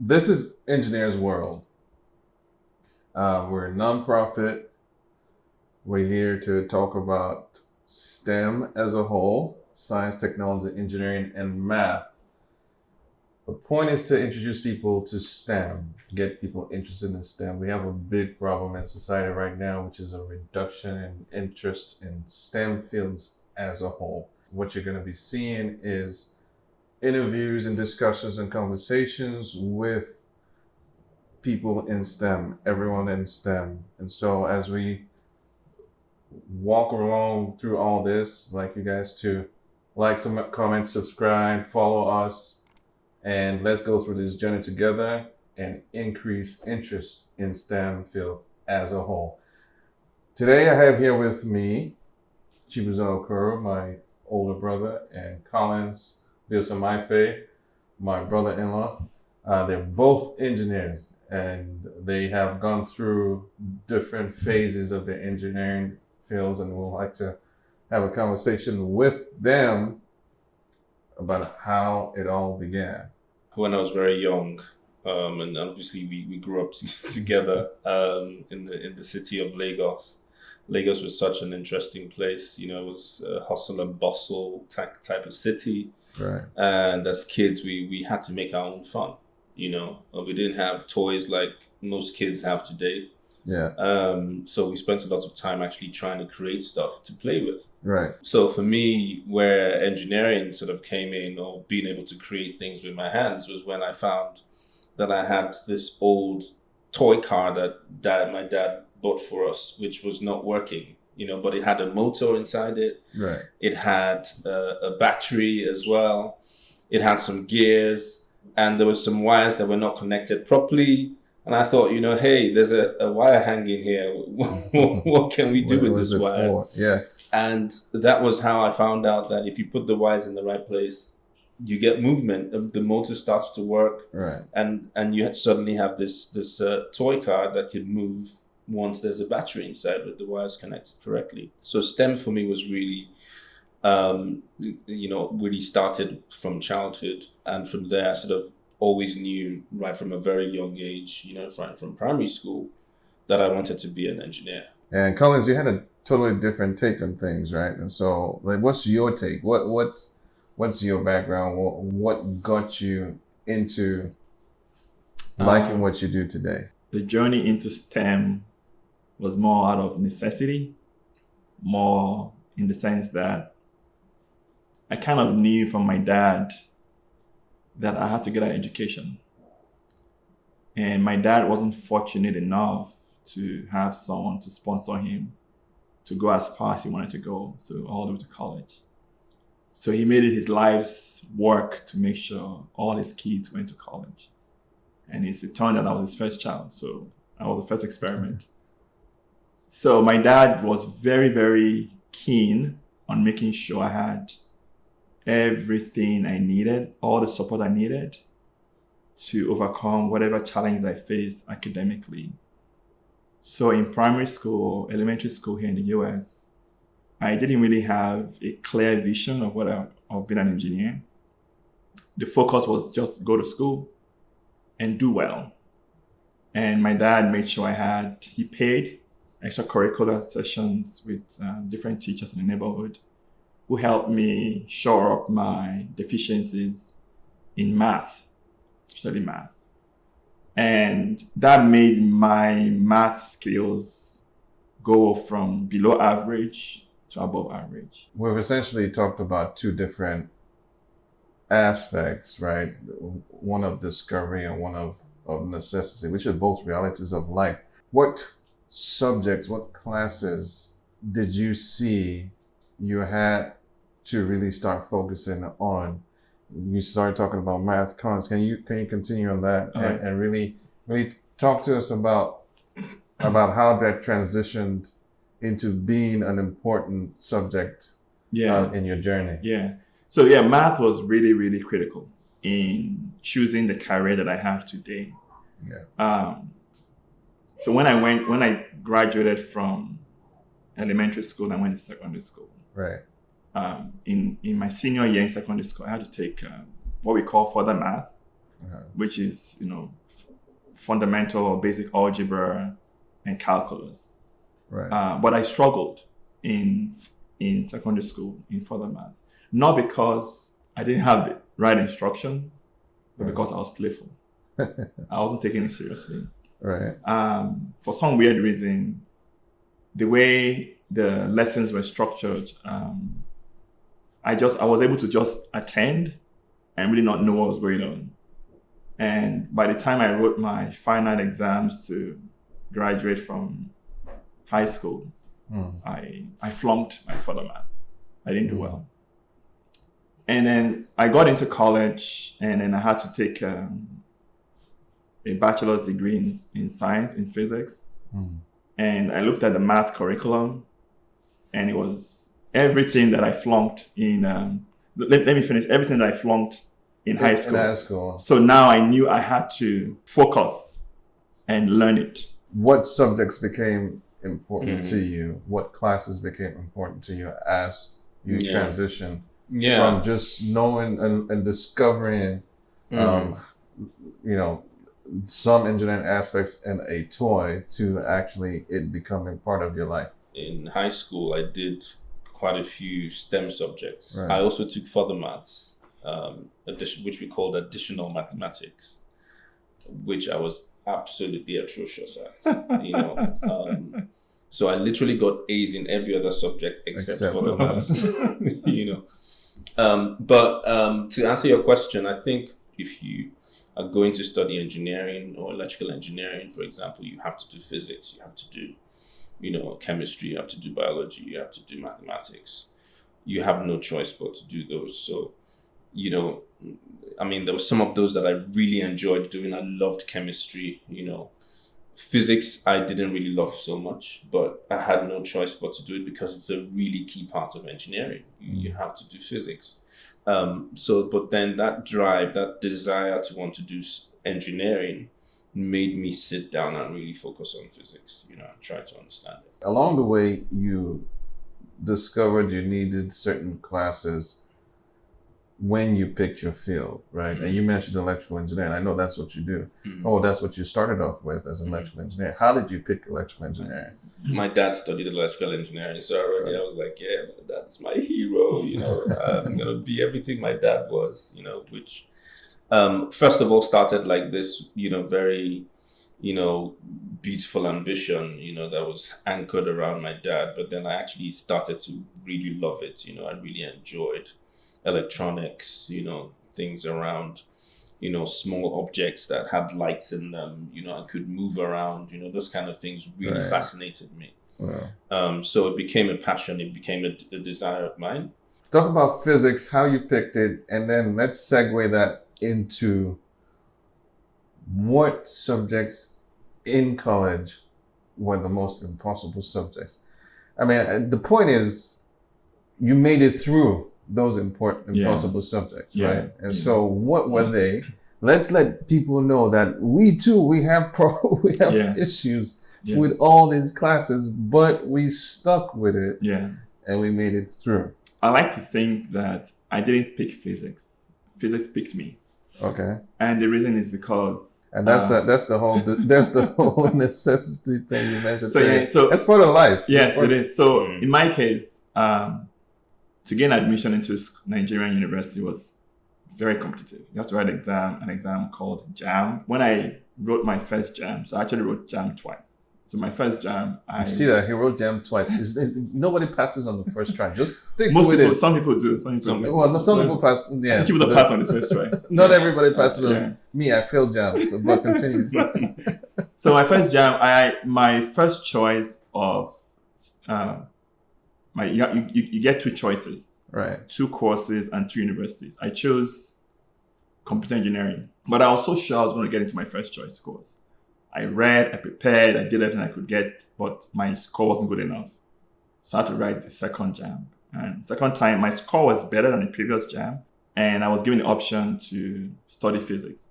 This is Engrs World. We're a nonprofit. We're here to talk about STEM as a whole: science, technology, engineering, and math. The point is to introduce people to STEM, get people interested in STEM. We have a big problem in society right now, which is a reduction in interest in STEM fields as a whole. What you're going to be seeing is interviews and discussions and conversations with people in STEM, everyone in STEM. And so as we walk along through all this, I'd like you guys to like, some comment, subscribe, follow us, and let's go through this journey together and increase interest in STEM field as a whole. Today I have here with me Chibuzo, my older brother, and Collins Chibuzo, my brother-in-law. They're both engineers, and they have gone through different phases of the engineering fields, and we'd like to have a conversation with them about how it all began. When I was very young, and obviously we grew up together in the city of Lagos. Lagos was such an interesting place. You know, it was a hustle and bustle type of city. Right. And as kids, we had to make our own fun. You know, we didn't have toys like most kids have today. Yeah. So we spent a lot of time actually trying to create stuff to play with. Right. So for me, where engineering sort of came in, or being able to create things with my hands, was when I found that I had this old toy car that my dad bought for us, which was not working, you know, but it had a motor inside it. Right. It had a battery as well. It had some gears, and there was some wires that were not connected properly. And I thought, you know, hey, there's a wire hanging here. What can we do with this wire? For? Yeah. And that was how I found out that if you put the wires in the right place, you get movement. The motor starts to work, Right. And you suddenly have this toy car that can move once there's a battery inside with the wires connected correctly. So STEM for me was really, really started from childhood, and from there I sort of always knew right from a very young age, you know, from primary school, that I wanted to be an engineer. And Collins, you had a totally different take on things, right? And so, like, what's your take? What's your background? What got you into liking what you do today? The journey into STEM was more out of necessity, more in the sense that I kind of knew from my dad that I had to get an education. And my dad wasn't fortunate enough to have someone to sponsor him to go as far as he wanted to go, so all the way to college. So he made it his life's work to make sure all his kids went to college. And it turned out I was his first child, so I was the first experiment. So my dad was very, very keen on making sure I had everything I needed, all the support I needed to overcome whatever challenge I faced academically. So in primary school, elementary school here in the US, I didn't really have a clear vision of being an engineer. The focus was just go to school and do well. And my dad made sure he paid extracurricular sessions with different teachers in the neighborhood who helped me shore up my deficiencies in math, especially math. And that made my math skills go from below average to above average. We've essentially talked about two different aspects, right? One of discovery and one of necessity, which are both realities of life. What subjects, what classes did you see you had to really start focusing on? You started talking about math. Collins, can you continue on that and really talk to us about how that transitioned into being an important subject in your journey? Yeah. So math was really, really critical in choosing the career that I have today. Yeah. So when I graduated from elementary school, I went to secondary school. Right. In my senior year in secondary school, I had to take what we call further math. which is, fundamental or basic algebra and calculus. Right. But I struggled in secondary school in further math, not because I didn't have the right instruction, but because I was playful. I wasn't taking it seriously. Right. For some weird reason, the way the lessons were structured, I was able to just attend and really not know what was going on. And by the time I wrote my final exams to graduate from high school, I flunked my further maths. I didn't do well. And then I got into college, and then I had to take a bachelor's degree in science, in physics. And I looked at the math curriculum, and it was everything that I flunked in, let me finish, everything that I flunked in high school. In high school. So now I knew I had to focus and learn it. What subjects became important to you? What classes became important to you as you transitioned from just knowing and discovering, some engineering aspects in a toy to actually it becoming part of your life? In high school, I did quite a few STEM subjects. Right. I also took further maths, which we called additional mathematics, which I was absolutely atrocious at. So I literally got A's in every other subject except for the maths. But to answer your question, I think if you are going to study engineering or electrical engineering, for example, you have to do physics, you have to do, chemistry, you have to do biology, you have to do mathematics. You have no choice but to do those. So, there were some of those that I really enjoyed doing. I loved chemistry, Physics, I didn't really love so much, but I had no choice but to do it because it's a really key part of engineering. You have to do physics. But then that drive, that desire to want to do engineering made me sit down and really focus on physics, and try to understand it. Along the way, you discovered you needed certain classes when you picked your field, right? And you mentioned electrical engineering. I know that's what you do. Oh, that's what you started off with as an electrical engineer. How did you pick electrical engineering? My dad studied electrical engineering, so already I was like, yeah, my dad's my hero, I'm going to be everything my dad was, which first of all started like this, very, beautiful ambition, that was anchored around my dad. But then I actually started to really love it. I really enjoyed electronics, things around, small objects that had lights in them, and could move around, those kind of things really fascinated me. Wow. So it became a passion, it became a desire of mine. Talk about physics, how you picked it, and then let's segue that into what subjects in college were the most impossible subjects. The point is you made it through those impossible subjects, right? And so what were they? Let's let people know that we have issues with all these classes, but we stuck with it and we made it through. I like to think that I didn't pick physics. Physics picked me. Okay. And the reason is because that's the whole necessity thing you mentioned. So that's part of life. Yes, it is. So in my case, to gain admission into Nigerian university was very competitive. You have to write an exam called JAM. When I wrote my first JAM, so I actually wrote JAM twice. So my first JAM, I see that he wrote JAM twice. Nobody passes on the first try. Just stick with it. Some people do. Some people pass. Yeah, people pass on the first try. Not everybody passes on. Me, I failed JAM. So, but continue. So my first JAM, my first choice of you get two choices, right? 2 courses and 2 universities. I chose computer engineering, but I was so sure I was going to get into my first choice course. I read, I prepared, I did everything I could get, but my score wasn't good enough. So I had to write the second JAM. And second time, my score was better than the previous JAM, and I was given the option to study physics.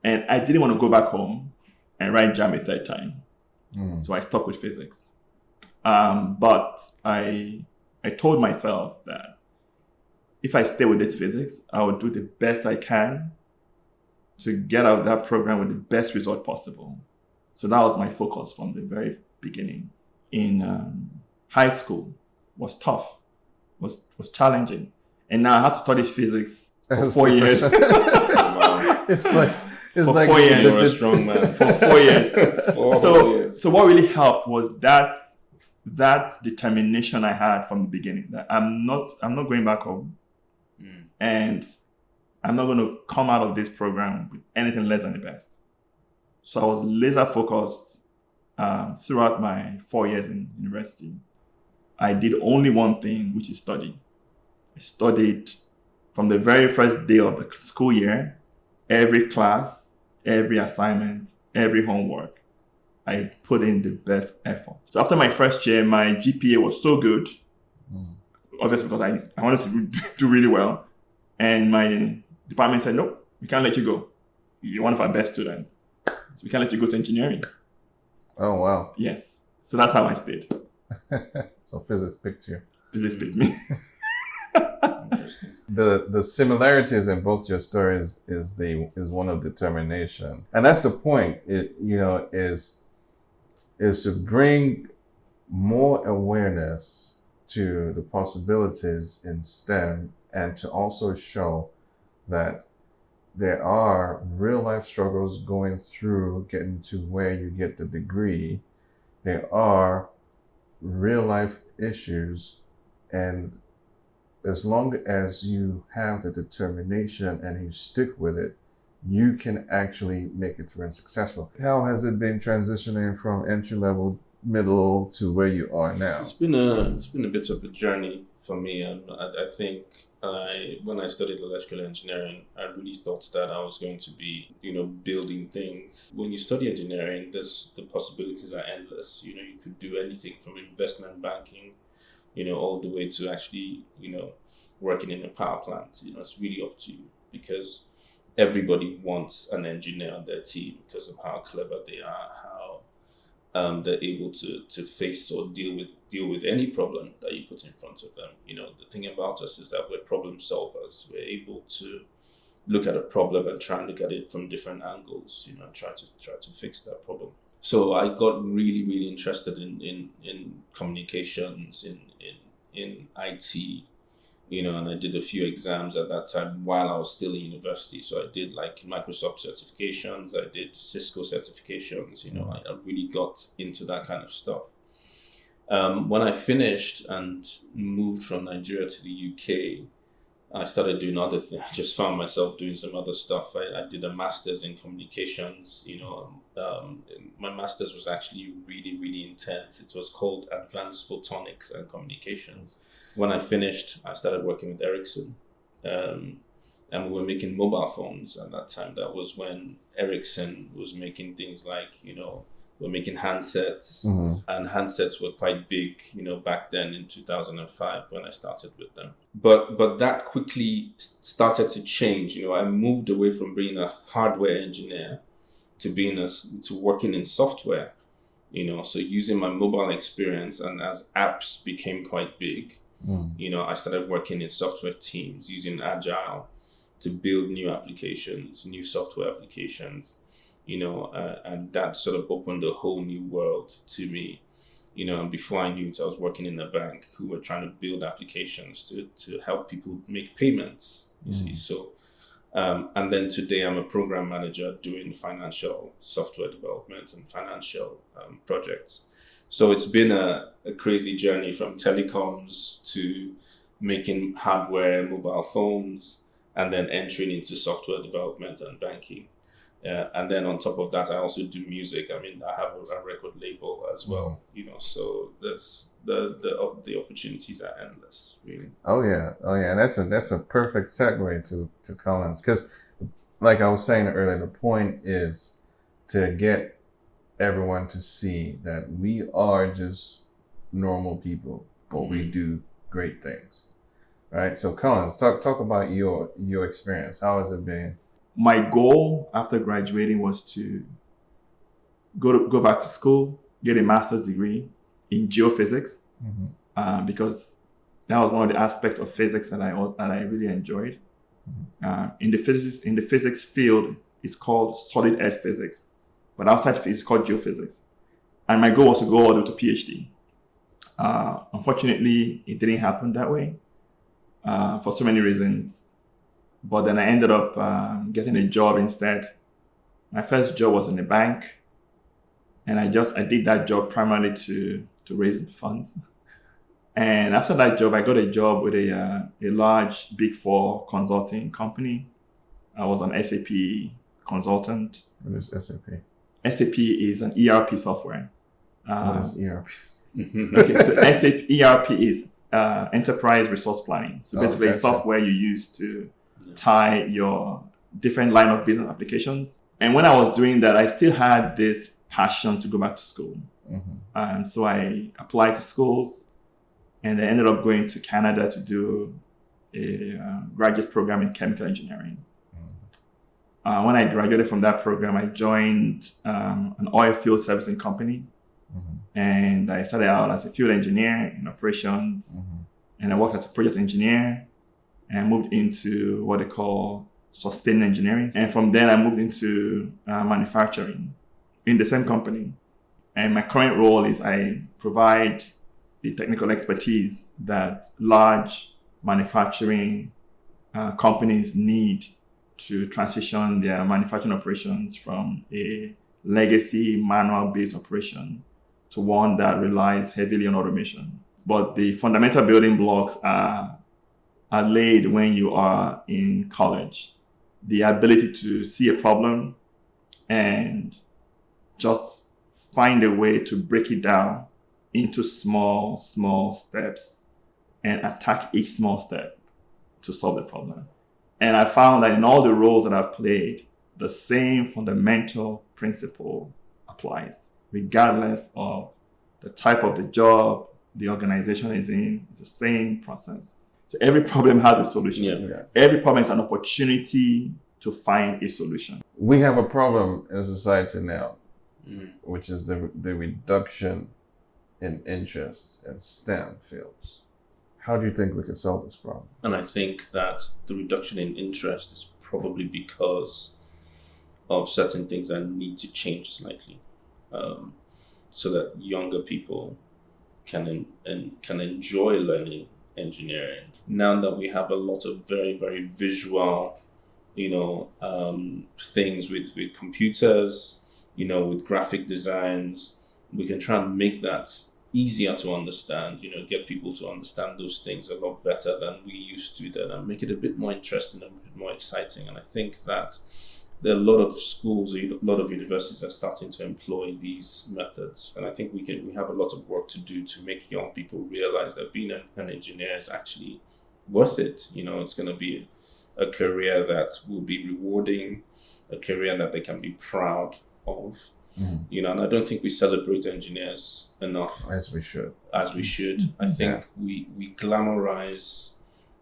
And I didn't want to go back home and write JAM a third time. So I stuck with physics. But I told myself that if I stay with this physics, I will do the best I can to get out of that program with the best result possible. So that was my focus from the very beginning. In high school was tough, was challenging. And now I had to study physics for 4 years. Wow. It's like For like 4 years. You're a strong man. For 4 years. 4 years. So what really helped was that determination I had from the beginning, that I'm not going back home, and I'm not going to come out of this program with anything less than the best. So I was laser focused throughout my 4 years in university. I did only one thing, which is study. I studied from the very first day of the school year, every class, every assignment, every homework. I put in the best effort. So after my first year, my GPA was so good, obviously because I wanted to do really well. And my department said, nope, we can't let you go. You're one of our best students. So we can't let you go to engineering. Oh, wow. Yes. So that's how I stayed. So physics picked you. Physics picked me. Interesting. The similarities in both your stories is one of determination, and that's the point. It is to bring more awareness to the possibilities in STEM, and to also show that there are real life struggles going through getting to where you get the degree. There are real life issues, and as long as you have the determination and you stick with it, you can actually make it through and successful. How has it been transitioning from entry level, middle to where you are now? It's been a bit of a journey for me, and I think when I studied electrical engineering, I really thought that I was going to be, building things. When you study engineering, the possibilities are endless. You could do anything from investment banking, all the way to actually, working in a power plant. It's really up to you, because everybody wants an engineer on their team because of how clever they are, how they're able to face or deal with any problem that you put in front of them. The thing about us is that we're problem solvers. We're able to look at a problem and try and look at it from different angles, and try to fix that problem. So I got really, really interested in communications, in IT, and I did a few exams at that time while I was still in university. So I did like Microsoft certifications, I did Cisco certifications, I really got into that kind of stuff. When I finished and moved from Nigeria to the UK, I started doing other things. I just found myself doing some other stuff. I did a master's in communications. My master's was actually really, really intense. It was called Advanced Photonics and Communications. When I finished, I started working with Ericsson, and we were making mobile phones at that time. That was when Ericsson was making things like, we're making handsets, and handsets were quite big, back then in 2005 when I started with them. But that quickly started to change. I moved away from being a hardware engineer to working in software. So using my mobile experience, and as apps became quite big, I started working in software teams using Agile to build new applications, new software applications. And that sort of opened a whole new world to me. And before I knew it, I was working in a bank who were trying to build applications to help people make payments, you see. So, and then today I'm a program manager doing financial software development and financial projects. So it's been a crazy journey from telecoms to making hardware, mobile phones, and then entering into software development and banking. And then on top of that, I also do music. I mean, I have a record label as well, so there's the opportunities are endless, really. Oh yeah. And that's a perfect segue to Collins, because like I was saying earlier, the point is to get everyone to see that we are just normal people, but we do great things, right? So Collins, talk about your experience. How has it been? My goal after graduating was to go back to school, get a master's degree in geophysics, because that was one of the aspects of physics that I really enjoyed. In the physics field, is called solid earth physics, but outside physics, it's called geophysics. And my goal was to go all the way to PhD. Unfortunately, it didn't happen that way for so many reasons. But then I ended up getting a job instead. My first job was in a bank, and I did that job primarily to raise funds. And after that job, I got a job with a large Big Four consulting company. I was an SAP consultant. What is SAP? SAP is an ERP software. What is ERP? Okay, so SAP ERP is enterprise resource planning. So basically, gotcha. software you use to tie your different line of business applications. And when I was doing that, I still had this passion to go back to school. So I applied to schools, and I ended up going to Canada to do a graduate program in chemical engineering. When I graduated from that program, I joined an oil field servicing company. And I started out as a field engineer in operations, and I worked as a project engineer, and I moved into what they call sustained engineering. And from then I moved into manufacturing in the same company. And my current role is I provide the technical expertise that large manufacturing companies need to transition their manufacturing operations from a legacy manual-based operation to one that relies heavily on automation. But the fundamental building blocks are laid when you are in college. The ability to see a problem and just find a way to break it down into small steps and attack each small step to solve the problem. And I found that in all the roles that I've played, the same fundamental principle applies, regardless of the type of the job the organization is in. It's the same process. So every problem has a solution. Every problem is an opportunity to find a solution. We have a problem in society now, which is the reduction in interest in STEM fields. How do you think we can solve this problem? And I think that the reduction in interest is probably because of certain things that need to change slightly, so that younger people can enjoy learning engineering. Now that we have a lot of very, very visual, things with computers, with graphic designs, we can try and make that easier to understand, get people to understand those things a lot better than we used to then, and make it a bit more interesting and a bit more exciting. And I think that there are a lot of schools, a lot of universities are starting to employ these methods. And I think we have a lot of work to do to make young people realize that being an engineer is actually worth it. It's going to be a career that will be rewarding, a career that they can be proud of. And I don't think we celebrate engineers enough. As we should. I think we glamorize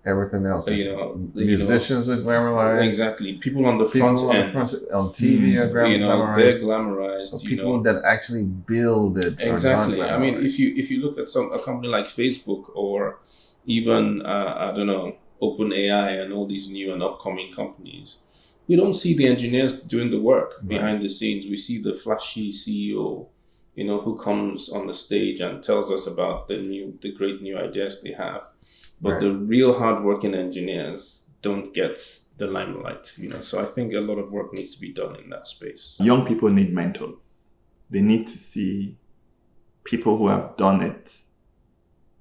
everything else. Musicians are glamorized. Exactly. People on the front end. On TV are glamorized. They're glamorized. So people that actually build it. Exactly. I mean, if you look at a company like Facebook, or even OpenAI and all these new and upcoming companies, we don't see the engineers doing the work behind the scenes. We see the flashy CEO, who comes on the stage and tells us about the great new ideas they have. But the real hardworking engineers don't get the limelight, So I think a lot of work needs to be done in that space. Young people need mentors. They need to see people who have done it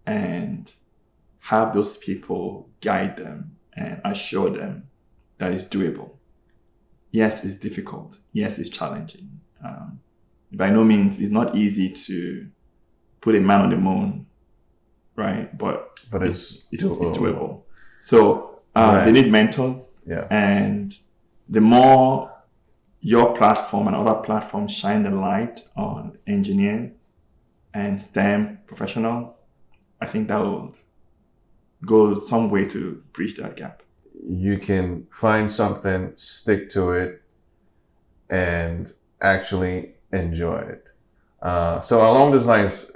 and have those people guide them and assure them that it's doable. Yes, it's difficult. Yes, it's challenging. By no means, it's not easy to put a man on the moon, right? But it's doable. So they need mentors. Yes. And the more your platform and other platforms shine the light on engineers and STEM professionals, I think that will go some way to bridge that gap. You can find something, stick to it, and actually enjoy it. So along these lines,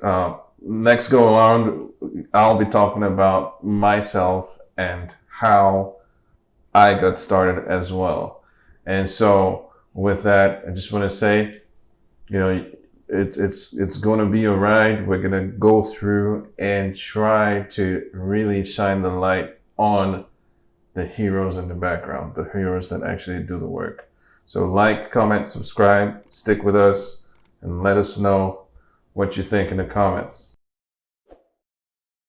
next go around, I'll be talking about myself and how I got started as well. And so with that, I just want to say, it's going to be a ride. We're going to go through and try to really shine the light on the heroes in the background, the heroes that actually do the work. So like, comment, subscribe, stick with us, and let us know what you think in the comments.